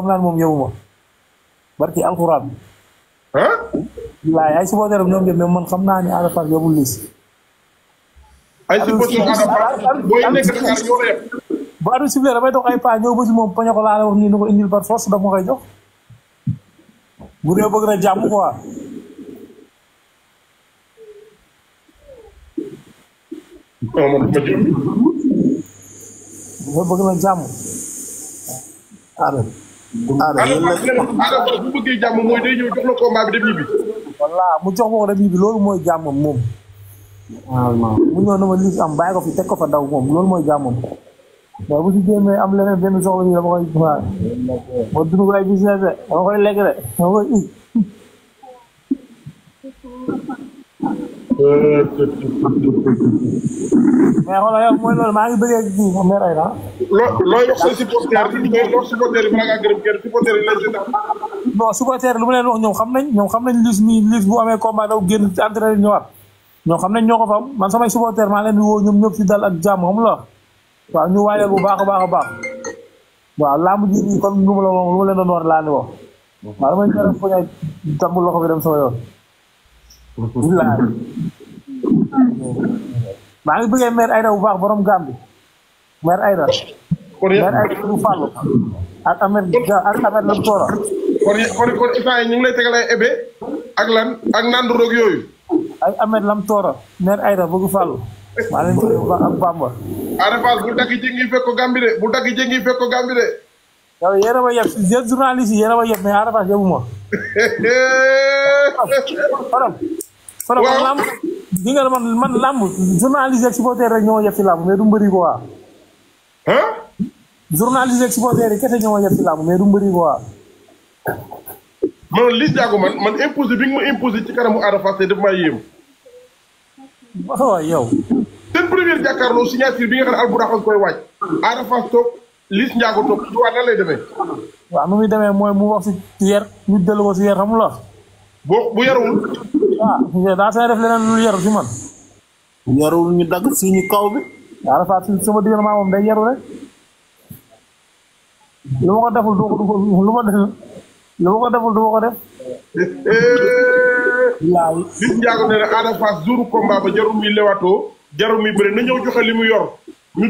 xam naa ne moom yóbbu ma barki alxuraan. ah. wallaay ay supporter ñoom ñëpp mais man xam naa ne Ada Fass yóbbul Liss. ay supporter Ada Fass booy nekk Dakar ñoo la yem. bu arbitre sifflé damay dox ay pas ñëw ba si moom poñe ko laa la wax nii ni ko indil par force daf ma koy jox. bu dee bëgg na jàmm quoi. non man ma jëm. bu bëgg na jàmm. Ada Fass bu bëggee jàmm mooy day ñëw jox la combat bi dem ñibbi. voilà mu jox ma ko dem ñibbi loolu mooy jàmmam moom. waaw mu ñëw na ma Liss am bàyyi ko fi teg ko fa daw moom loolu mooy jàmmam. waaw bu si jéemee am leneen benn soxla bi dama koy waaw ma dund ko ay business de dama koy lekk de dama koy mais xoolal yow mooy loolu maa ngi bëggee kii moom mère Aïda. looy wax say supporter yi looy wax supporter yi balaa ngaa gërëm kenn supporter yi lañ si tax. non supporter lu ma leen wax ñoom xam nañ Liss bu amee combat daw génn ci entraîné ñëwaat ñoom xam nañ ñoo ko fa am man samay supporter maa leen di woo ñoom ñëpp si dal ak jàmm xam la waaw ñu waajal bu baax a baax waaw làmb ji nii comme lu ma leen doon war laa ni wax waaw damay ñëw rek foñay tàmbu loxo bi dem sama yoon billaay maa ngi bëggee mère Aïda bu baax borom Gàmbi mère Aïda mère Aïda bu Fallou ak Ahmed Lam Toora kon instant yi ñu ngi lay tegal ay ebe ak lan ak nandu roog yooyu ay Ahmed Lam Toora mère Aïda bëgg Fallou maa leen tuddee bu baax ak Bamba. Ada Fass bu dagg jëngi fekk ko Gàmbi de bu dagg jëngi fekk ko Gàmbi de. yow yéen a ma yeb yéen journaliste yi yéen a ma yeb mais Ada Fass yebu ma. Fadam lamb gi nga man lamb journaliste ak supporter rek ñoo ma yeb ci lamb mais du mbëri ko waa. ah. journaliste ak supporter yi kese ñoo ma yeb ci lamb mais du mbëri ko waa. man Liss Ndiago man imposé bi nga ma imposé ci kanamu Ada Fass te daf maa yéem. waaw yow. seen première jàkkaarloo signature bi nga xam ne Albourakh a koy waaj. Ada Fass toog Liss Ndiago toog ci waat nan lay demee. waaw nu muy demee mooy mu wax si yer ñu dellu ko si yer xam la. bu yaruwul. waaw daa say def leneen lu yaru si man. yaruwul ñu dagg si ñu kaw bi. Ada Fass sama diggante maa moom day yaru rek. lu ma ko deful lu ma deful du ma ko def. Liss Ndiago nee na Ada Fass jouru combat ba jarul muy lewaatoo jarul muy bëri na ñëw joxe li mu yor ñu